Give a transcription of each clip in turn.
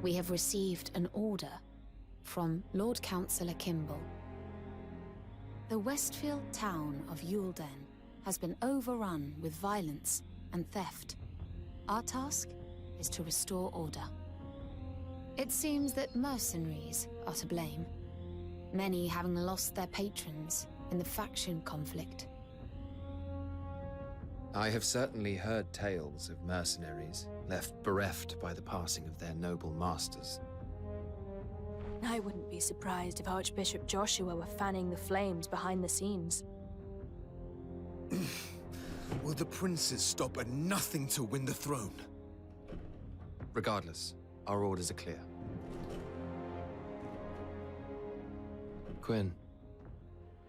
We have received an order from Lord Councillor Kimball. The Westfield town of Eulden has been overrun with violence and theft. Our task is to restore order. It seems that mercenaries are to blame, many having lost their patrons in the faction conflict. I have certainly heard tales of mercenaries left bereft by the passing of their noble masters. I wouldn't be surprised if Archbishop Joshua were fanning the flames behind the scenes. Will the princes stop at nothing to win the throne? Regardless, our orders are clear. Quinn,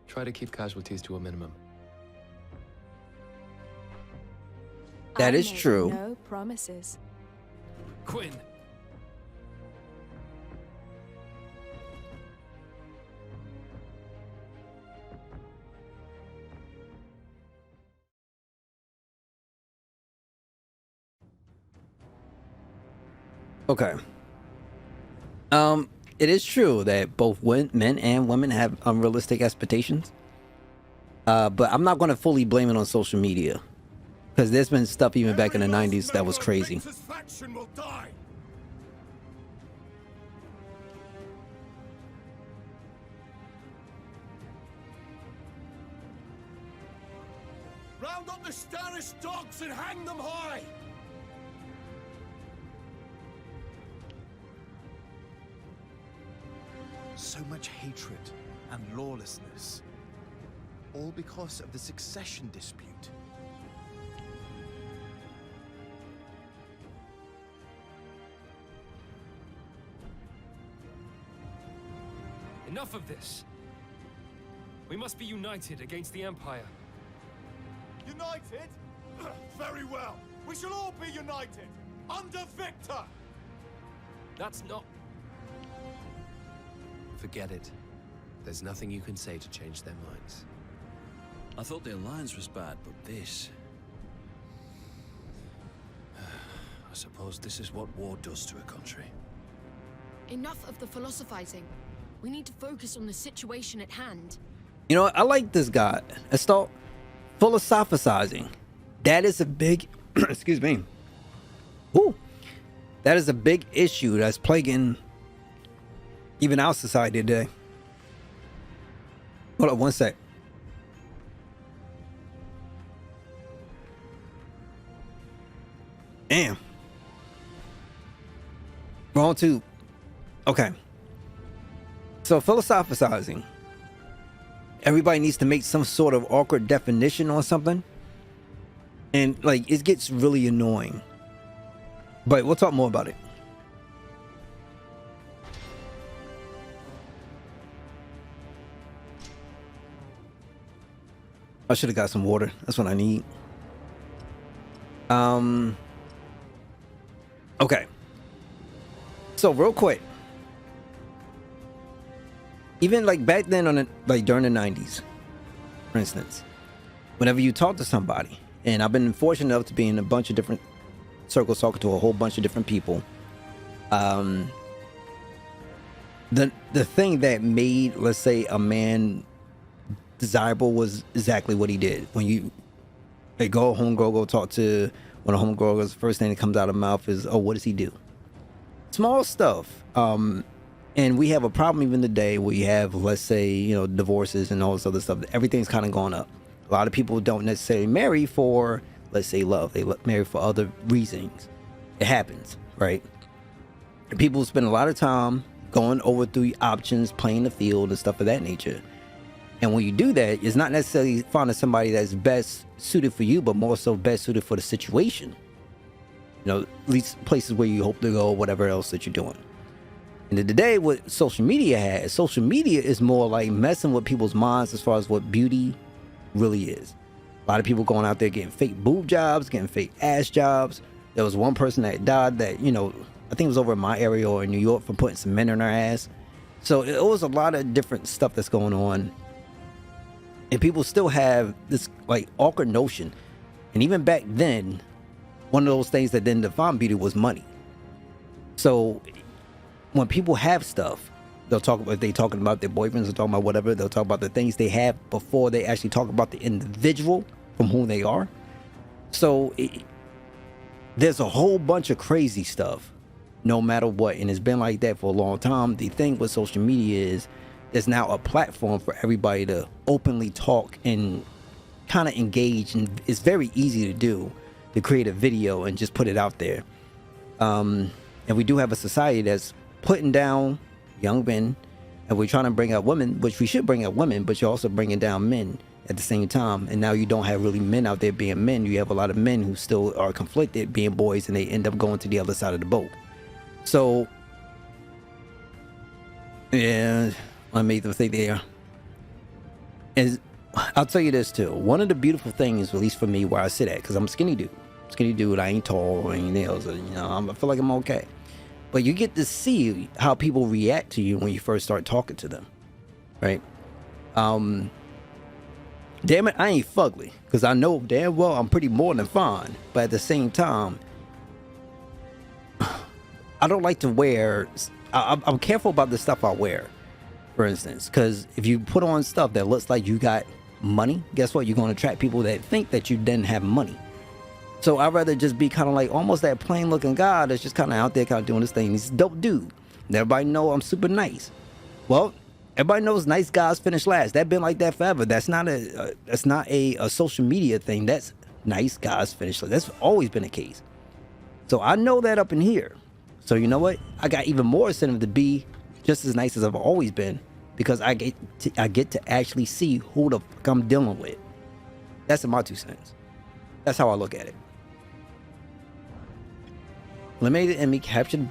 try to keep casualties to a minimum. That I is make true. No promises. Quinn! Okay. It is true that both men and women have unrealistic expectations. But I'm not going to fully blame it on social media, because there's been stuff even back in the 90s that was crazy. Faction will die. Round up the Starish dogs and hang them high! So much hatred and lawlessness, all because of the succession dispute. Enough of this. We must be united against the Empire. United? Very well. We shall all be united, under Victor! That's not... Forget it. There's nothing you can say to change their minds. I thought the alliance was bad, but this... I suppose this is what war does to a country. Enough of the philosophizing. We need to focus on the situation at hand. You know what? I like this guy. Let's start philosophizing. That is a big... excuse me. Ooh. That is a big issue that's plaguing even our society today. Hold up one sec. Damn. Wrong too. Okay. So philosophizing. Everybody needs to make some sort of awkward definition on something. And like, it gets really annoying. But we'll talk more about it. I should have got some water. That's what I need. Okay. So real quick. Even like back then on the, like during the 90s, for instance, whenever you talk to somebody, and I've been fortunate enough to be in a bunch of different circles talking to a whole bunch of different people. The thing that made, let's say, a man desirable was exactly what he did. When you go homegirl, go talk to one of the homegirls, the first thing that comes out of the mouth is, oh, what does he do? Small stuff. And we have a problem even today where you have, let's say, you know, divorces and all this other stuff. Everything's kind of gone up. A lot of people don't necessarily marry for, let's say, love. They marry for other reasons. It happens, right? And people spend a lot of time going over through options, playing the field and stuff of that nature. And when you do that, it's not necessarily finding somebody that's best suited for you, but more so best suited for the situation. You know, at least places where you hope to go, whatever else that you're doing. And today, what social media is more like messing with people's minds as far as what beauty really is. A lot of people going out there getting fake boob jobs, getting fake ass jobs. There was one person that died that, you know, I think it was over in my area or in New York for putting cement in her ass. So it was a lot of different stuff that's going on. And people still have this like awkward notion. And even back then, one of those things that didn't define beauty was money. So when people have stuff, they'll talk about, they talking about their boyfriends or talking about whatever, they'll talk about the things they have before they actually talk about the individual from who they are. So there's a whole bunch of crazy stuff no matter what, and it's been like that for a long time. The thing with social media is there's now a platform for everybody to openly talk and kind of engage, and it's very easy to do, to create a video and just put it out there. And we do have a society that's putting down young men, and we're trying to bring up women, which we should bring up women, but you're also bringing down men at the same time. And now you don't have really men out there being men. You have a lot of men who still are conflicted being boys, and they end up going to the other side of the boat. So yeah, I made them think there. And I'll tell you this too, one of the beautiful things, at least for me, where I sit at, because I'm a skinny dude, I ain't tall or anything else, you know, I feel like I'm okay. But you get to see how people react to you when you first start talking to them, right? Damn it, I ain't fugly, because I know damn well I'm pretty more than fine. But at the same time, I don't like to wear, I'm careful about the stuff I wear, for instance, because if you put on stuff that looks like you got money, guess what? You're going to attract people that think that you didn't have money. So I'd rather just be kind of like almost that plain looking guy that's just kind of out there kind of doing this thing. He's a dope dude. And everybody know I'm super nice. Well, everybody knows nice guys finish last. That's been like that forever. That's not a social media thing. That's nice guys finish last. That's always been the case. So I know that up in here. So you know what? I got even more incentive to be just as nice as I've always been, because I get to actually see who the fuck I'm dealing with. That's in my 2 cents. That's how I look at it. Eliminate the enemy, capture the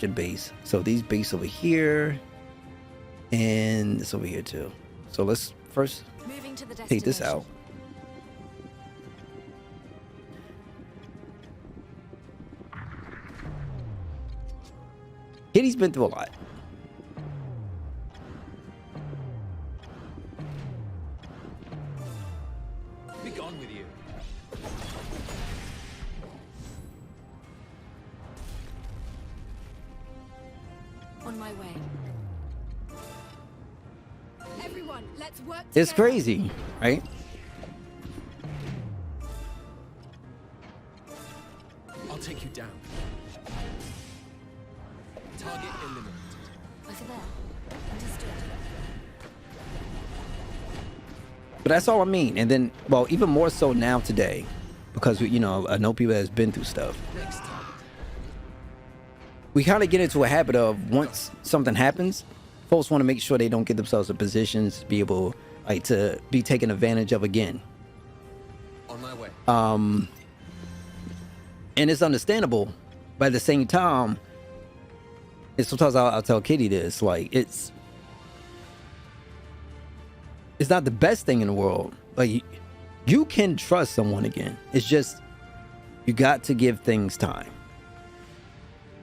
base. So these base over here, and this over here too. So let's first take this out. Kitty's been through a lot. Be gone with you. On my way. Everyone, let's work together. It's crazy, right? I'll take you down. Target eliminated. Over there. Understood. But that's all I mean. And then, well, even more so now today, because you know, I know people that's been through stuff. Next target. We kind of get into a habit of, once something happens, folks want to make sure they don't get themselves in positions to be able, like, to be taken advantage of again. On my way. And it's understandable, but at the same time, and sometimes I'll tell Kitty this, like, it's not the best thing in the world. Like, you can trust someone again. It's just, you got to give things time.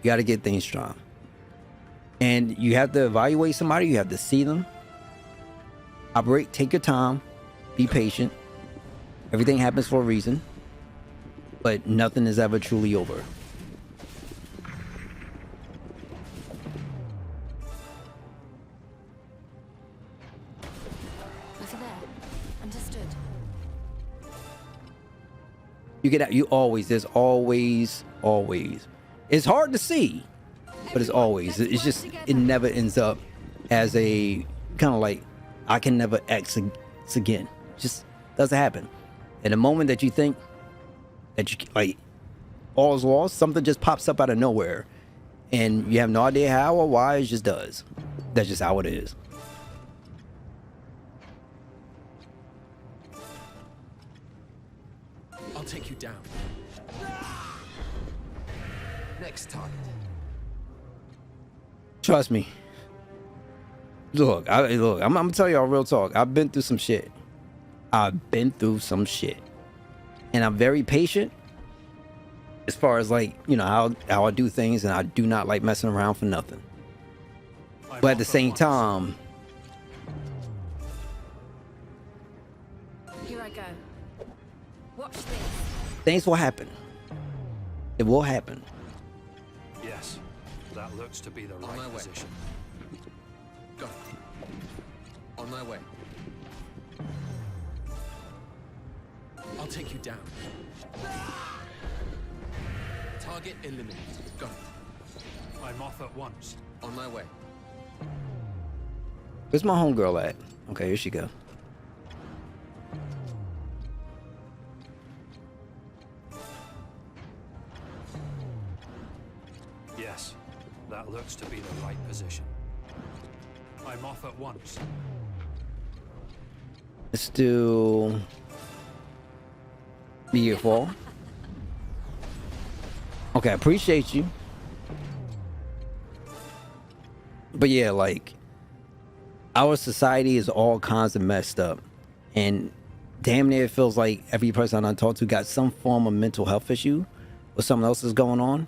You got to get things strong. And you have to evaluate somebody. You have to see them. Operate, take your time. Be patient. Everything happens for a reason. But nothing is ever truly over. Over there. Understood. There's always. It's hard to see, but it's always. It's just, it never ends up as a kind of like, I can never X again. Just doesn't happen. And the moment that you think that you, like, all is lost, something just pops up out of nowhere, and you have no idea how or why. It just does. That's just how it is. I'll take you down. Next target. Trust me. Look, I'm gonna tell y'all real talk. I've been through some shit. And I'm very patient as far as, like, you know, how I do things, and I do not like messing around for nothing. But at the same time, Here I go. Watch this. things will happen. It will happen. Yes, that That looks to be the On my right way. position. Got it. On my way. I'll take you down. Target eliminated. Got it. I'm off at once. On my way. Where's my homegirl at? Okay, here she go. Yes, that looks to be the right position. I'm off at once. Let's do Beautiful. Okay, I appreciate you. But yeah, like, our society is all kinds of messed up. And damn near it feels like every person I talk to got some form of mental health issue or something else is going on.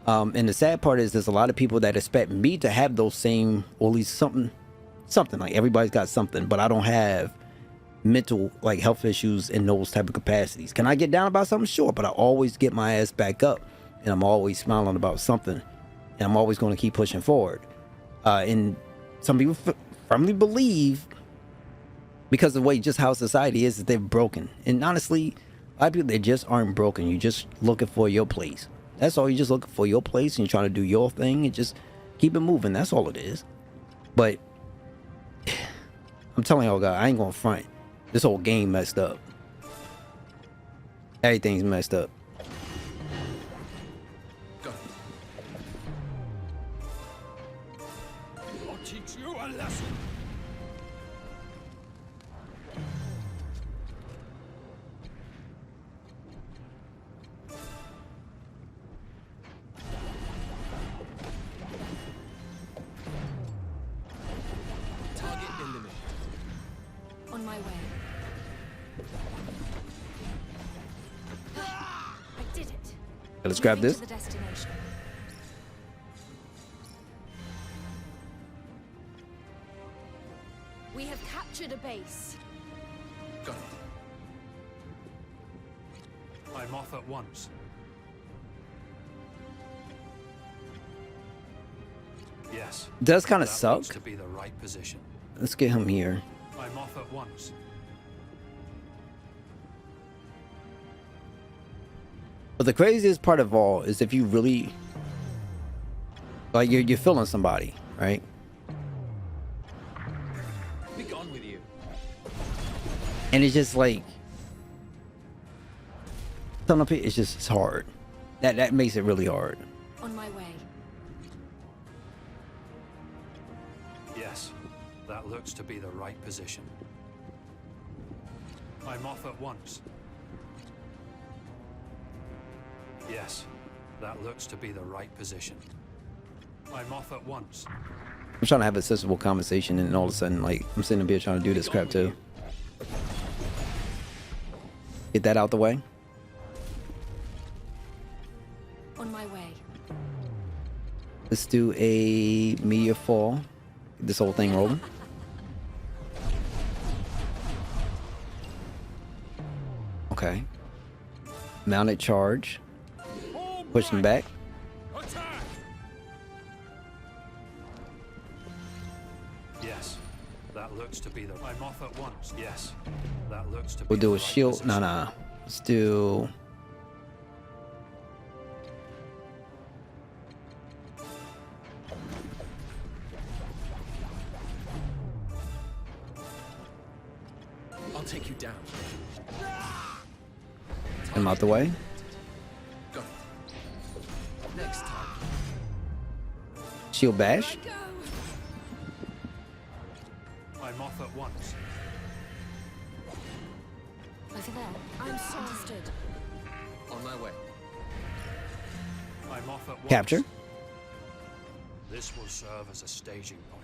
And the sad part is there's a lot of people that expect me to have those same, or at least something like everybody's got something, but I don't have mental like health issues in those type of capacities. Can I get down about something? Sure, but I always get my ass back up and I'm always smiling about something and I'm always going to keep pushing forward. And some people firmly believe, because of the way just how society is, that they're broken. And honestly, a lot of people, they just aren't broken. You're just looking for your place. That's all. You're just looking for your place and you're trying to do your thing and just keep it moving. That's all it is. But I'm telling y'all, guys, I ain't gonna front. This whole game messed up. Everything's messed up. Got it. I'll teach you a lesson. Target eliminated. On my way. I did it. Let's grab Moving this. to the destination. We have captured a base. Got it. I'm off at once. Yes. Does kind of That suck. looks to be the right position. Let's get him here. I'm off at once. But the craziest part of all is if you really like you're feeling somebody, right? Be gone with you. And it's just like something up here, it's hard. That makes it really hard. On my way. Yes, that looks to be the right position. I'm off at once. Yes, that looks to be the right position. I'm off at once. I'm trying to have a sensible conversation, and all of a sudden, like, I'm sitting up here trying to do this crap too. Get that out the way. On my way. Let's do a meteor fall. Get this whole thing rolling. Okay. Mounted charge. Pushing back. Attack! Yes, that looks to be the. I'm off at once. Yes, that looks to be. We'll do the a right shield. position. No. Let's do. I'll take you down. Him out the way. Got it. Next time. Shield bash. I'm off at once. Over there. I'm so understood. On my way. I'm off at once. Capture. This will serve as a staging point.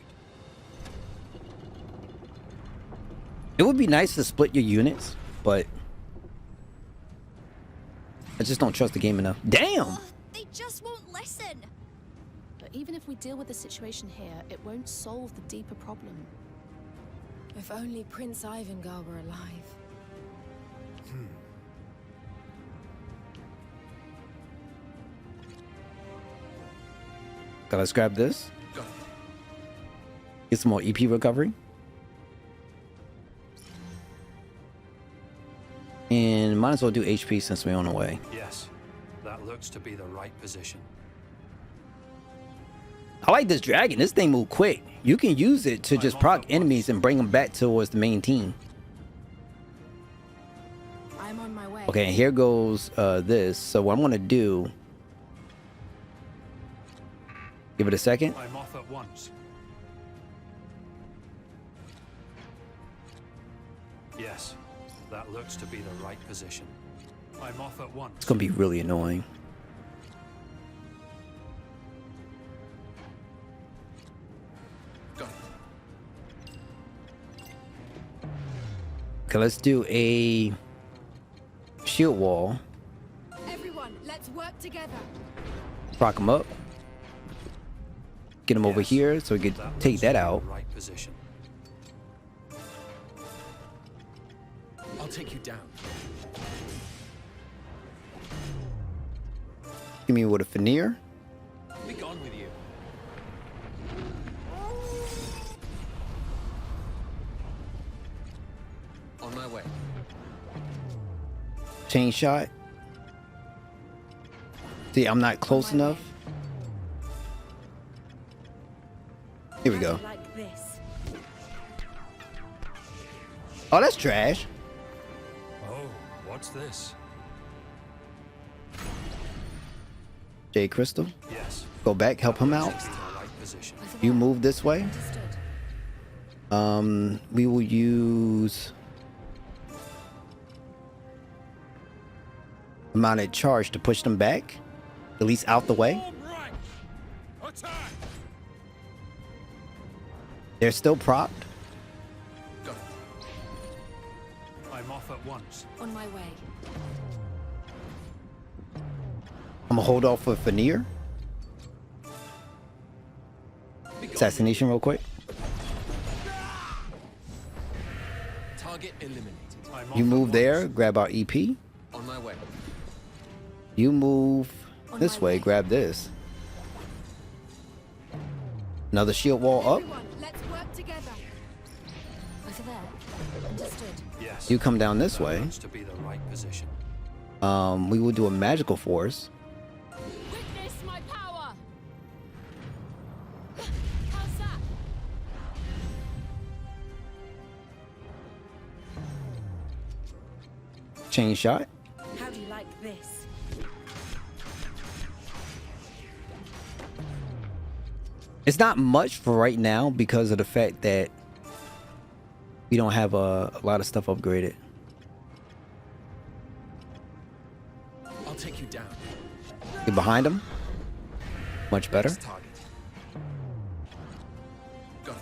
It would be nice to split your units, but I just don't trust the game enough. Damn! They just won't listen. But even if we deal with the situation here, it won't solve the deeper problem. If only Prince Ivangar were alive. Okay, let's grab this. Get some more EP recovery. And might as well do HP since we're on the way. Yes, that looks to be the right position. I like this dragon. This thing move quick. You can use it to just proc enemies and bring them back towards the main team. I'm on my way. Okay, and here goes this. So what I'm gonna do, give it a second. I'm off at once. Yes, that looks to be the right position. I'm off at once. It's gonna be really annoying. Okay, let's do a shield wall. Everyone, let's work together. Proc him up. Get him over Yes, here so we could that take looks that to be out. the right position. I'll take you down. Give me with a veneer. Be gone with you. On my way. Chain shot. See, I'm not close enough. Here we go. Like this. Oh, that's trash. Oh, what's this? Jade Crystal. Yes. Go back, help him out. That's the right position. You move this way. Understood. We will use mounted charge to push them back, at least out the way. Right. Attack. They're still propped. Go. I'm off at once. On my way. I'm gonna hold off with veneer. Assassination real quick. Target eliminated. I'm off You at move once. there, grab our EP. On my way. You move On this my way, way. grab this. Another shield wall up. Everyone, let's work together. Over there. Understood. Yes. You come down this that way. looks to be the right position. We will do a magical force. Witness my power. How's that? Chain shot. How do you like this? It's not much for right now because of the fact that we don't have a lot of stuff upgraded. I'll take you down. Get behind him. Much better. Next target. Go.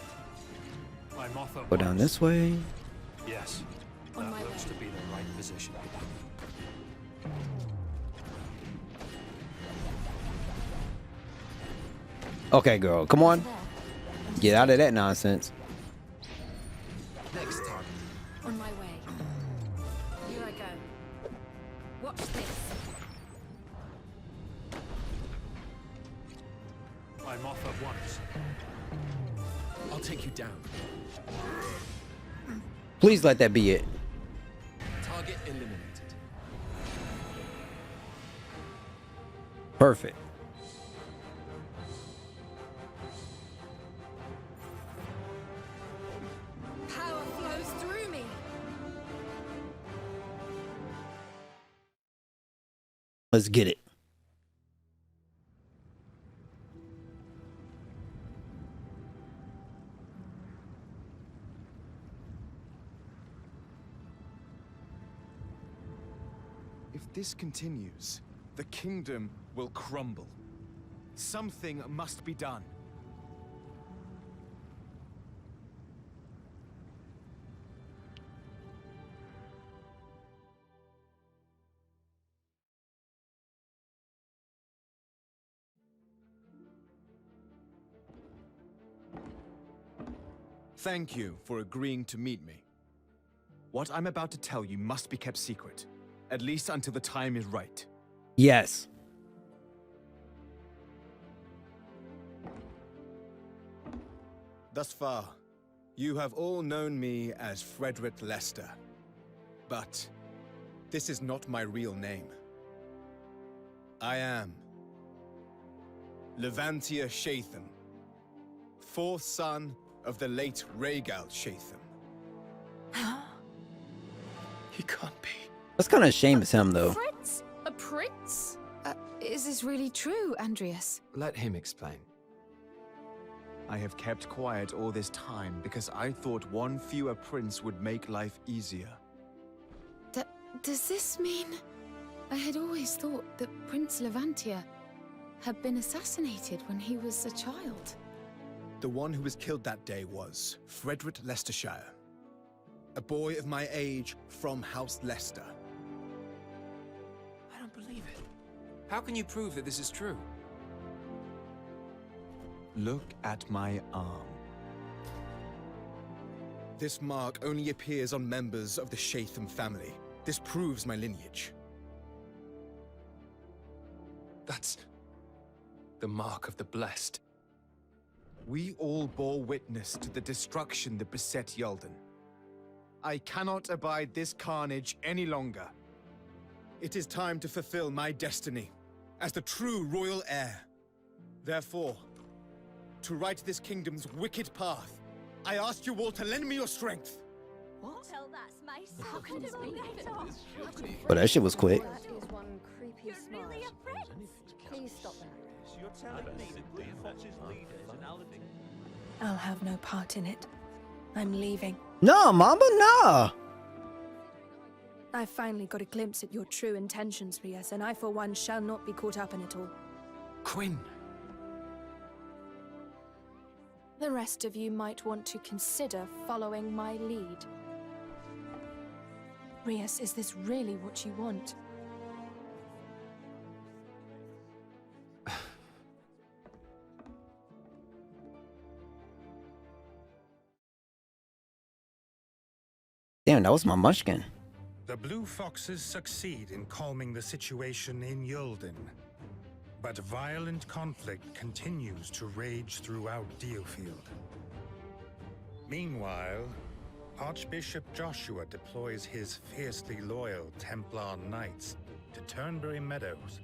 I'm off at Go down once. this way. Yes. On That my looks way. to be the right position. Okay, girl. Come on. Over there. Get out of that nonsense. Next target. On my way. Here I go. Watch this. I'm off at once. I'll take you down. Please let that be it. Target eliminated. Perfect. Power flows through me. Let's get it. If this continues, the kingdom will crumble. Something must be done. Thank you for agreeing to meet me. What I'm about to tell you must be kept secret, at least until the time is right. Yes. Thus far, you have all known me as Frederick Lester. But this is not my real name. I am Levantia Shatham, fourth son of the late Rhaegal Shatham. He can't be. That's kind of a shame it's him, though. Prince? A prince? Is this really true, Andreas? Let him explain. I have kept quiet all this time because I thought one fewer prince would make life easier. Does this mean... I had always thought that Prince Levantia had been assassinated when he was a child. The one who was killed that day was Frederick Leicestershire, a boy of my age from House Leicester. I don't believe it. How can you prove that this is true? Look at my arm. This mark only appears on members of the Shatham family. This proves my lineage. That's the mark of the blessed. We all bore witness to the destruction that beset Yulden. I cannot abide this carnage any longer. It is time to fulfill my destiny as the true royal heir. Therefore, to right this kingdom's wicked path, I ask you all to lend me your strength. What? Tell that's my How can it be? But that shit was quick. That is one creepy smile. Really a prince? Please stop that. You're telling me that Blue Fox's leaders and Aladdin... I'll have no part in it. I'm leaving. No, Mama, nah. I finally got a glimpse at your true intentions, Rias, and I for one shall not be caught up in it all. Quinn! The rest of you might want to consider following my lead. Rias, is this really what you want? Damn, that was my munchkin. The Blue Foxes succeed in calming the situation in Yulden, but violent conflict continues to rage throughout DioFIeld. Meanwhile, Archbishop Joshua deploys his fiercely loyal Templar Knights to Turnberry Meadows.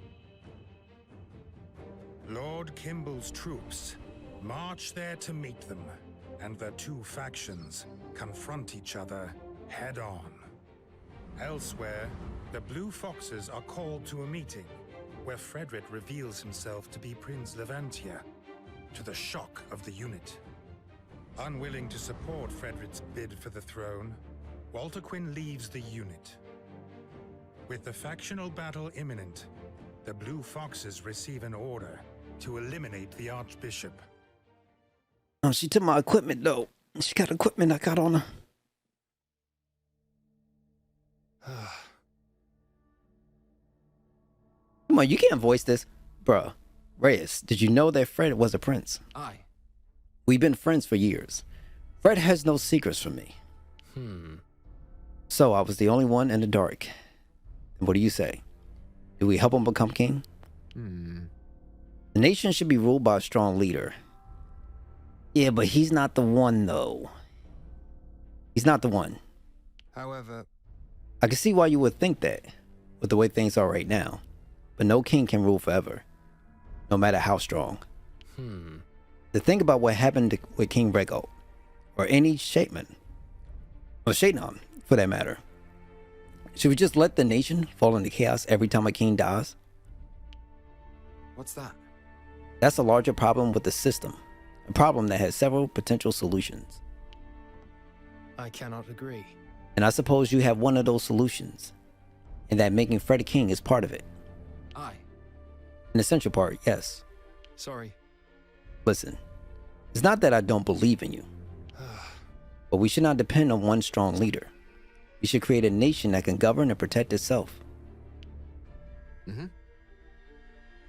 Lord Kimball's troops march there to meet them, and the two factions confront each other head-on. Elsewhere, the Blue Foxes are called to a meeting where Frederick reveals himself to be Prince Levantia, to the shock of the unit. Unwilling to support Frederick's bid for the throne, Walter Quinn leaves the unit. With the factional battle imminent, the Blue Foxes receive an order to eliminate the Archbishop. Oh, she took my equipment, though. She got equipment I got on her. Come on, you can't voice this. Bruh, Reyes, did you know that Fred was a prince? Aye. We've been friends for years. Fred has no secrets from me. So I was the only one in the dark. What do you say? Do we help him become king? The nation should be ruled by a strong leader. Yeah, but he's not the one, though. He's not the one. However, I can see why you would think that, with the way things are right now. But no king can rule forever, no matter how strong. To think about what happened with King Rhaegal, or any Shaman, or Shaitan, for that matter. Should we just let the nation fall into chaos every time a king dies? what's that? That's a larger problem with the system, a problem that has several potential solutions. I cannot agree. And I suppose you have one of those solutions, and that making Fred a king is part of it. Aye. An essential part, yes. Sorry. Listen, it's not that I don't believe in you, but we should not depend on one strong leader. We should create a nation that can govern and protect itself.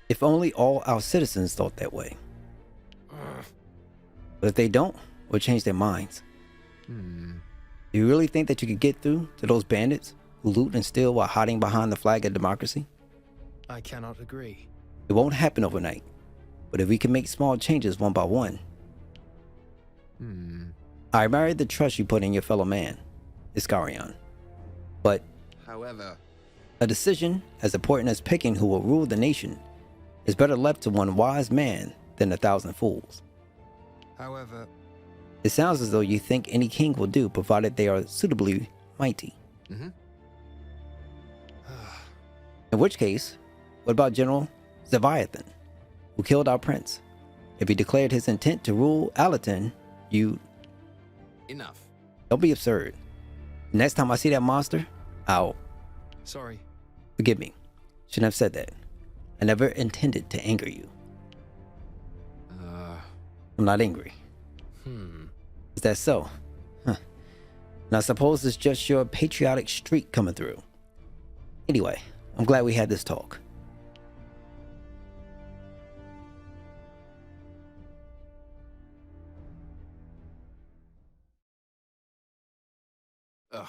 If only all our citizens thought that way. But if they don't, or change their minds. Do you really think that you could get through to those bandits who loot and steal while hiding behind the flag of democracy? I cannot agree. It won't happen overnight, but if we can make small changes one by one. I admire the trust you put in your fellow man, Iskarion. But However, a decision as important as picking who will rule the nation is better left to one wise man than 1,000 fools. however, It sounds as though you think any king will do, provided they are suitably mighty. In which case, what about General Zeviathan, who killed our prince? If he declared his intent to rule Alatin, you... enough. Don't be absurd. Next time I see that monster, I'll... Sorry. Forgive me. Shouldn't have said that. I never intended to anger you. I'm not angry. Is that so? Huh. And I suppose it's just your patriotic streak coming through. Anyway, I'm glad we had this talk. Ugh.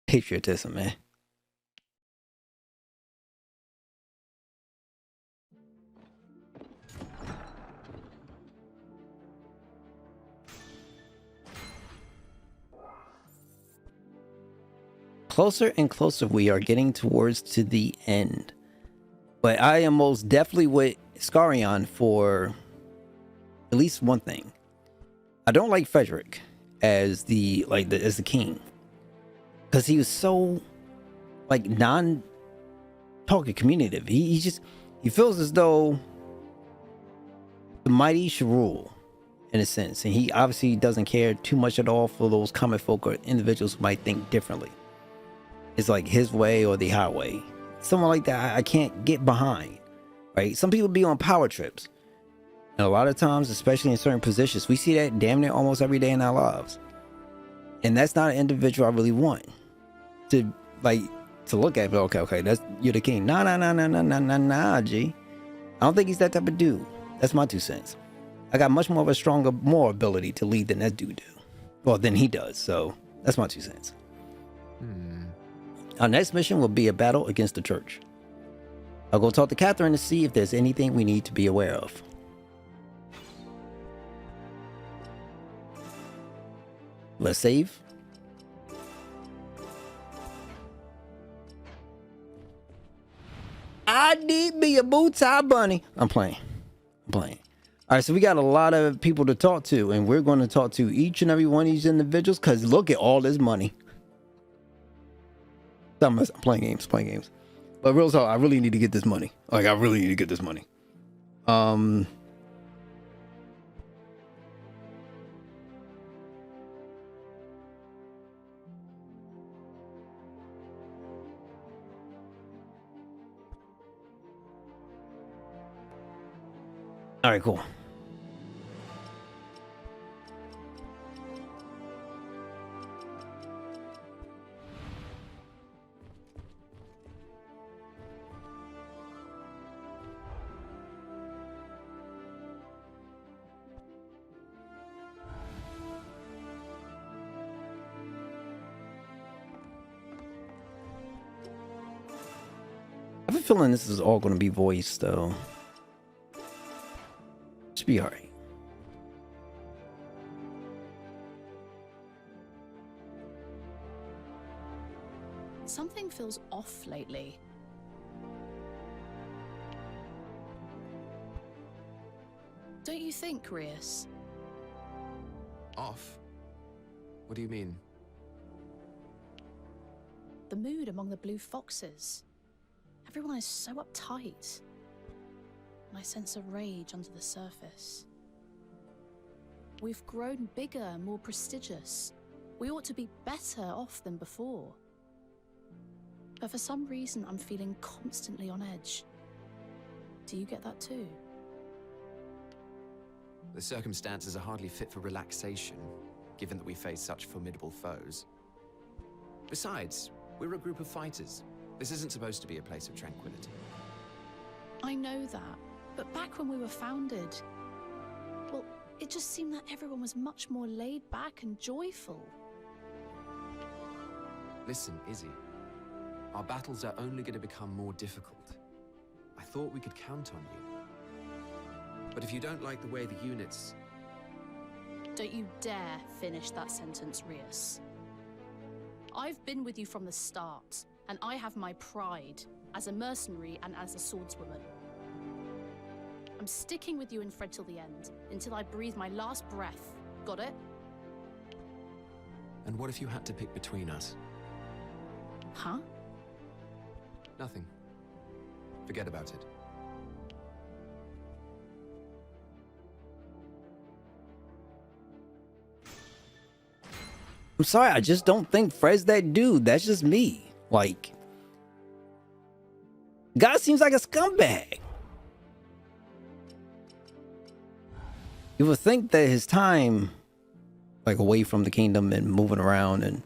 Patriotism, man. Closer and closer we are getting towards to the end. But I am most definitely with Iskarion for at least one thing. I don't like Frederick as the king, because he was so like non-talking communicative. He feels as though the mighty should rule in a sense, and he obviously doesn't care too much at all for those common folk or individuals who might think differently. It's like his way or the highway. Someone like that I can't get behind, right? Some people be on power trips, and a lot of times, especially in certain positions, we see that damn near almost every day in our lives. And that's not an individual I really want to look at. But okay, that's, you're the king. Nah, G. I don't think he's that type of dude. That's my 2 cents. I got much more of a stronger, more ability to lead than that dude do. Well, than he does. So that's my 2 cents. Our next mission will be a battle against the church. I'll go talk to Catherine to see if there's anything we need to be aware of. Let's save. I need me a bow tie bunny. I'm playing. All right, so we got a lot of people to talk to, and we're going to talk to each and every one of these individuals, because look at all this money. I'm playing games. But real talk, I really need to get this money. All right, cool. I have a feeling this is all going to be voiced, though. Should be all right. Something feels off lately. Don't you think, Rias? Off? What do you mean? The mood among the Blue Foxes. Everyone is so uptight. And I sense a rage under the surface. We've grown bigger, more prestigious. We ought to be better off than before. But for some reason, I'm feeling constantly on edge. Do you get that too? The circumstances are hardly fit for relaxation, given that we face such formidable foes. Besides, we're a group of fighters. This isn't supposed to be a place of tranquility. I know that, but back when we were founded, well, it just seemed that everyone was much more laid back and joyful. Listen, Izzy. Our battles are only going to become more difficult. I thought we could count on you. But if you don't like the way the units Don't you dare finish that sentence, Rias. I've been with you from the start, and I have my pride as a mercenary and as a swordswoman. I'm sticking with you and Fred till the end, until I breathe my last breath. Got it? And what if you had to pick between us? Huh? Nothing. Forget about it. I'm sorry, I just don't think Fred's that dude. That's just me. Like, guy seems like a scumbag. You would think that his time, like, away from the kingdom and moving around and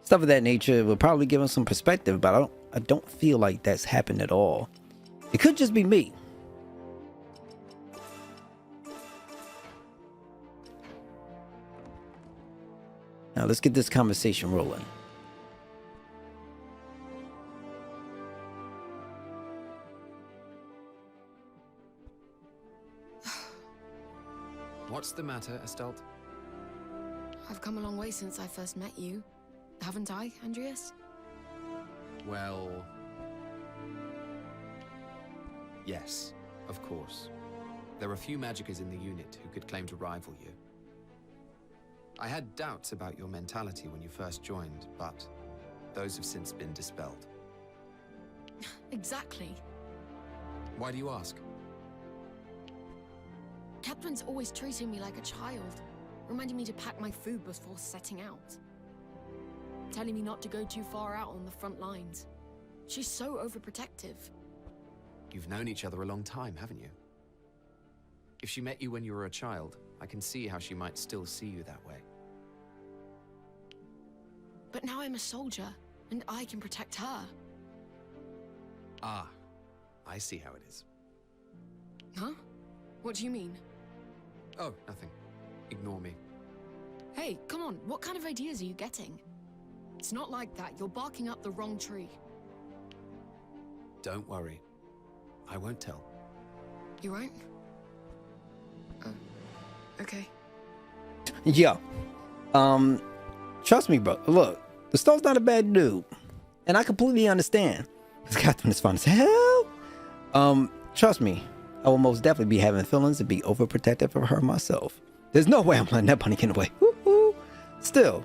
stuff of that nature would probably give him some perspective, but I don't feel like that's happened at all. It could just be me. Now let's get this conversation rolling. What's the matter, Estelle? I've come a long way since I first met you. Haven't I, Andreas? Well... yes, of course. There are few magicers in the unit who could claim to rival you. I had doubts about your mentality when you first joined, but those have since been dispelled. Exactly. Why do you ask? Catherine's always treating me like a child, reminding me to pack my food before setting out. Telling me not to go too far out on the front lines. She's so overprotective. You've known each other a long time, haven't you? If she met you when you were a child, I can see how she might still see you that way. But now I'm a soldier, and I can protect her. Ah, I see how it is. Huh? What do you mean? Oh, nothing. Ignore me. Hey, come on, what kind of ideas are you getting? It's not like that, you're barking up the wrong tree. Don't worry. I won't tell. You won't? Okay. Yeah. Trust me, bro. Look, the Stone's not a bad dude. And I completely understand. Because Catherine is fun as hell. Trust me. I will most definitely be having feelings to be overprotective of her myself. There's no way I'm letting that bunny get away. Woo-hoo. Still,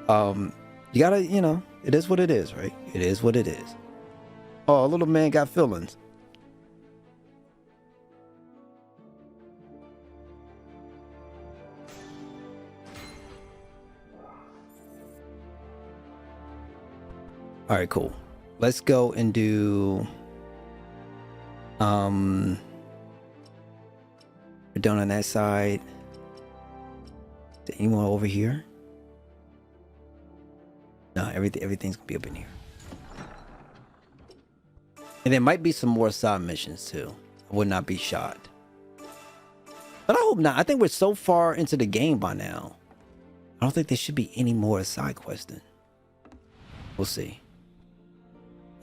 you gotta, you know, it is what it is, right? It is what it is. Oh, a little man got feelings. All right, cool. Let's go and do we're done on that side. Is there anyone over here? No, everything's gonna be up in here. And there might be some more side missions too. I would not be shocked. But I hope not. I think we're so far into the game by now. I don't think there should be any more side questing. We'll see.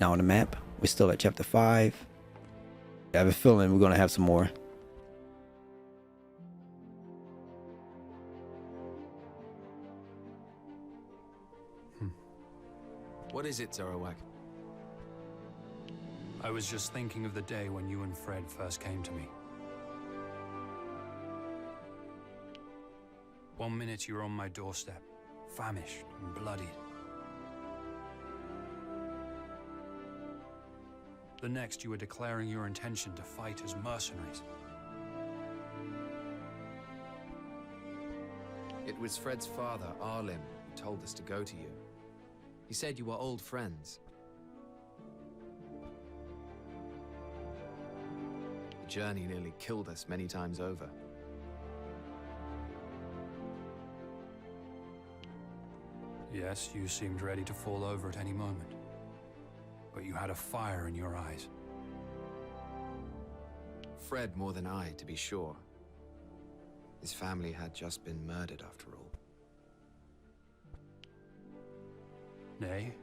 Now on the map, we're still at chapter 5. I have a feeling we're gonna have some more. What is it, Zoroark? I was just thinking of the day when you and Fred first came to me. One minute you were on my doorstep, famished and bloodied. The next you were declaring your intention to fight as mercenaries. It was Fred's father, Arlim, who told us to go to you. He said you were old friends. The journey nearly killed us many times over. Yes, you seemed ready to fall over at any moment. But you had a fire in your eyes. Fred more than I, to be sure. His family had just been murdered after all. Nay,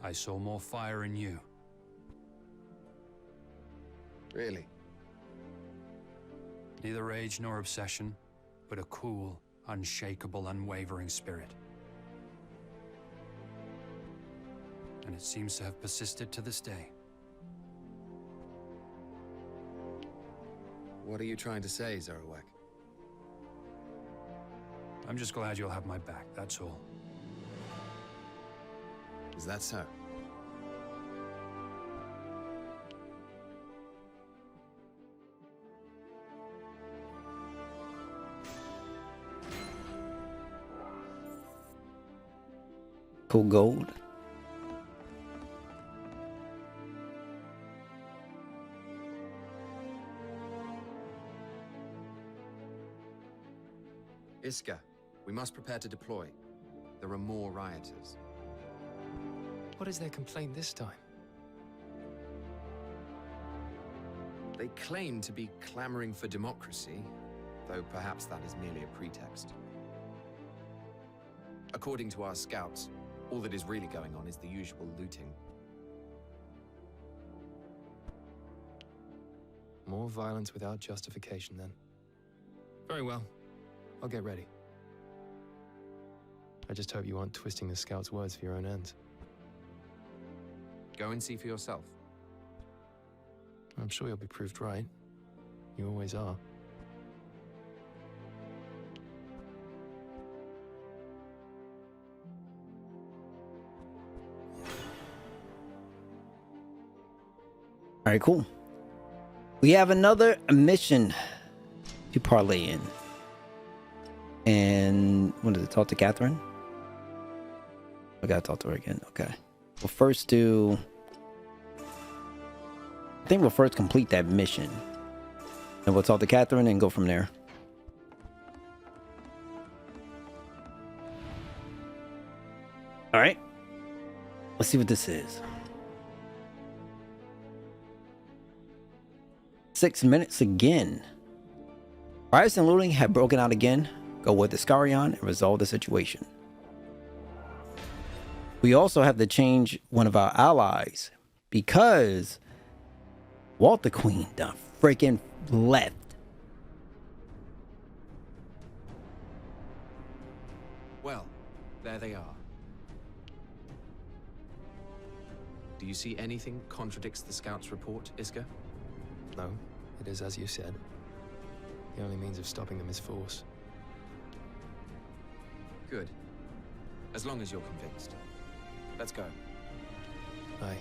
I saw more fire in you. Really? Neither rage nor obsession, but a cool, unshakable, unwavering spirit. And it seems to have persisted to this day. What are you trying to say, Zarowek? I'm just glad you'll have my back, that's all. Is that so? Cool gold. Iska, we must prepare to deploy. There are more rioters. What is their complaint this time? They claim to be clamoring for democracy, though perhaps that is merely a pretext. According to our scouts, all that is really going on is the usual looting. More violence without justification, then. Very well. I'll get ready. I just hope you aren't twisting the scouts' words for your own ends. Go and see for yourself. I'm sure you'll be proved right. You always are. All right, cool. We have another mission to parlay in. And what is it? Talk to Catherine? I gotta talk to her again. Okay. We'll first do... I think we'll first complete that mission. And we'll talk to Catherine and go from there. All right. Let's see what this is. 6 minutes again. Riots and looting have broken out again. Go with Iskarion and resolve the situation. We also have to change one of our allies because Walt the Queen done freaking left. Well, there they are. Do you see anything contradicts the scout's report, Iska? No, it is as you said. The only means of stopping them is force. Good. As long as you're convinced. Let's go. Aye.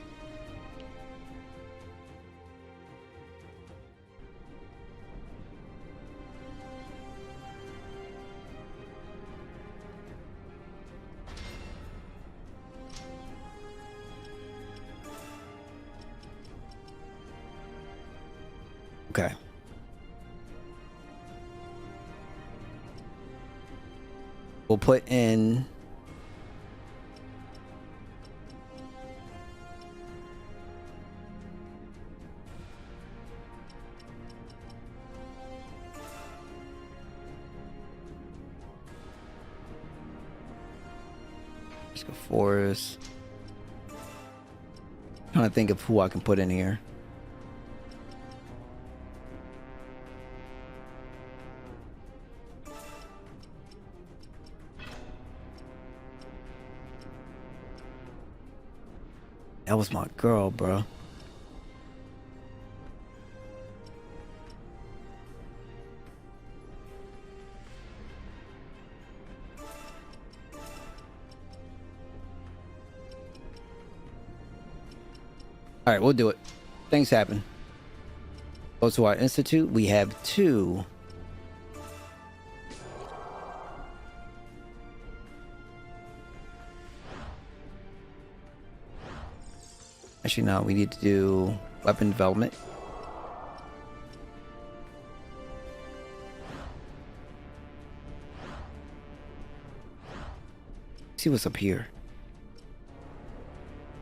Okay. We'll put in let's go Forest. Trying to think of who I can put in here. That was my girl, bro. All right, we'll do it. Things happen. Go to our institute. We have 2. Actually, no, we need to do weapon development. Let's see what's up here.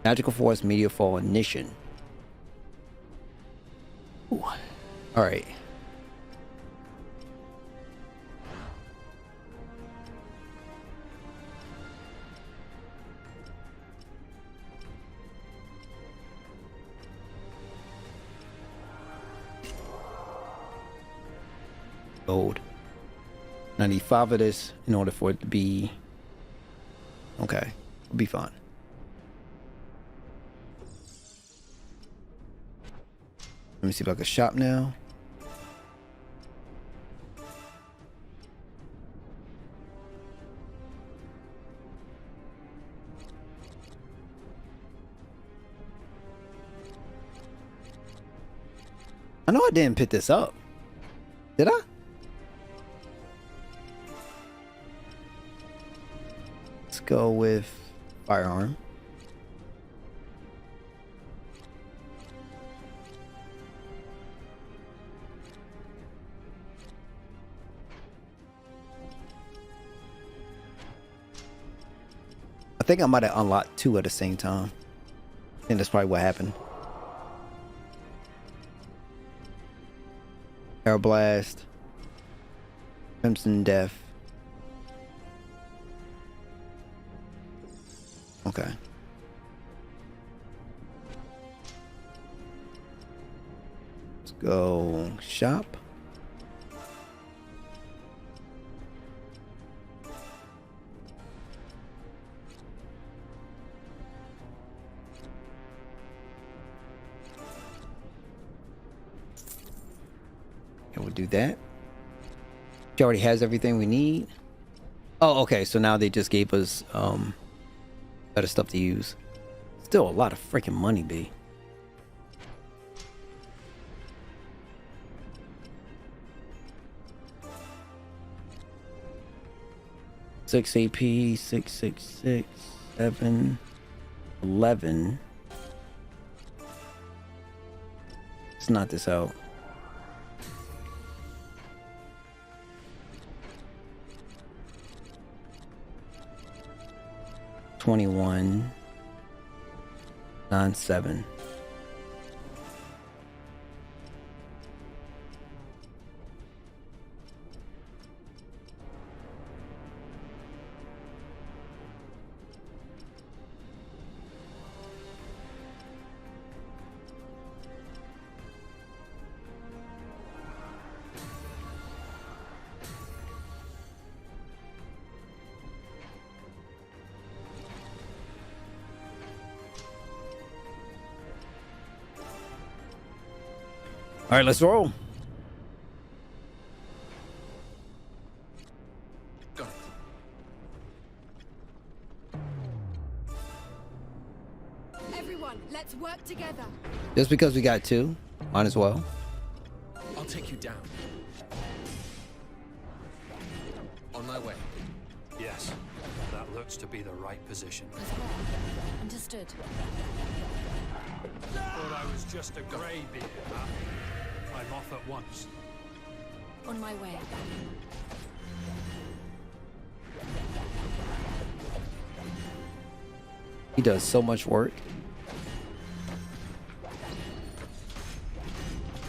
Magical Force, Meteor Fall, Ignition. Ooh. All right. Gold. I need 5 of this in order for it to be okay. It'll be fine. Let me see if I can shop now. I know I didn't pick this up. Did I? Let's go with firearm. I think I might have unlocked 2 at the same time. I think that's probably what happened. Air Blast, Crimson Death. Okay. Let's go shop. And we'll do that. She already has everything we need. Oh, okay. So now they just gave us better stuff to use. Still a lot of freaking money, B. Six AP, 666, 7, 11. Let's knock this out. $21.97. All right, let's roll. Got it. Everyone, let's work together. Just because we got 2, might as well. I'll take you down. On my way. Yes, that looks to be the right position. Understood. Thought I was just a grey beard, huh? I'm off at once. On my way. He does so much work.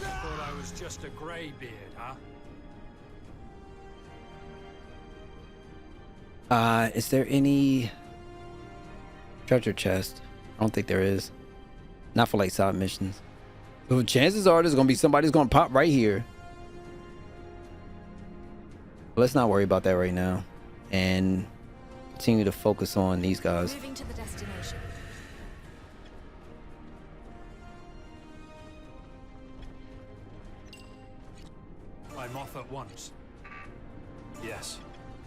Thought I was just a grey beard, huh? Is there any treasure chest? I don't think there is. Not for like side missions. So chances are there's gonna be somebody's gonna pop right here. But let's not worry about that right now, and continue to focus on these guys. Moving to the destination. I'm off at once. Yes,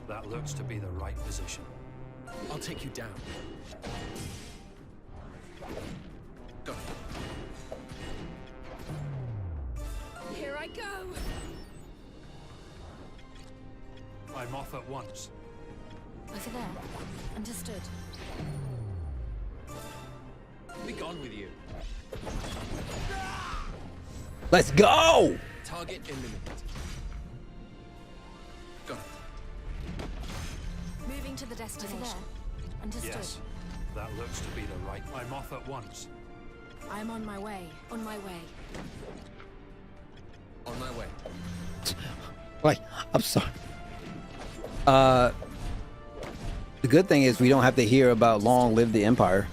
that looks to be the right position. I'll take you down. Go. Here I go. I'm off at once. Over there. Understood. Be gone with you. Let's go! Target eliminated. Got it. Moving to the destination. Over there. Understood. Yes, that looks to be the right. I'm off at once. I'm on my way. On my way. On my way. Wait, I'm sorry. The good thing is we don't have to hear about long live the Empire.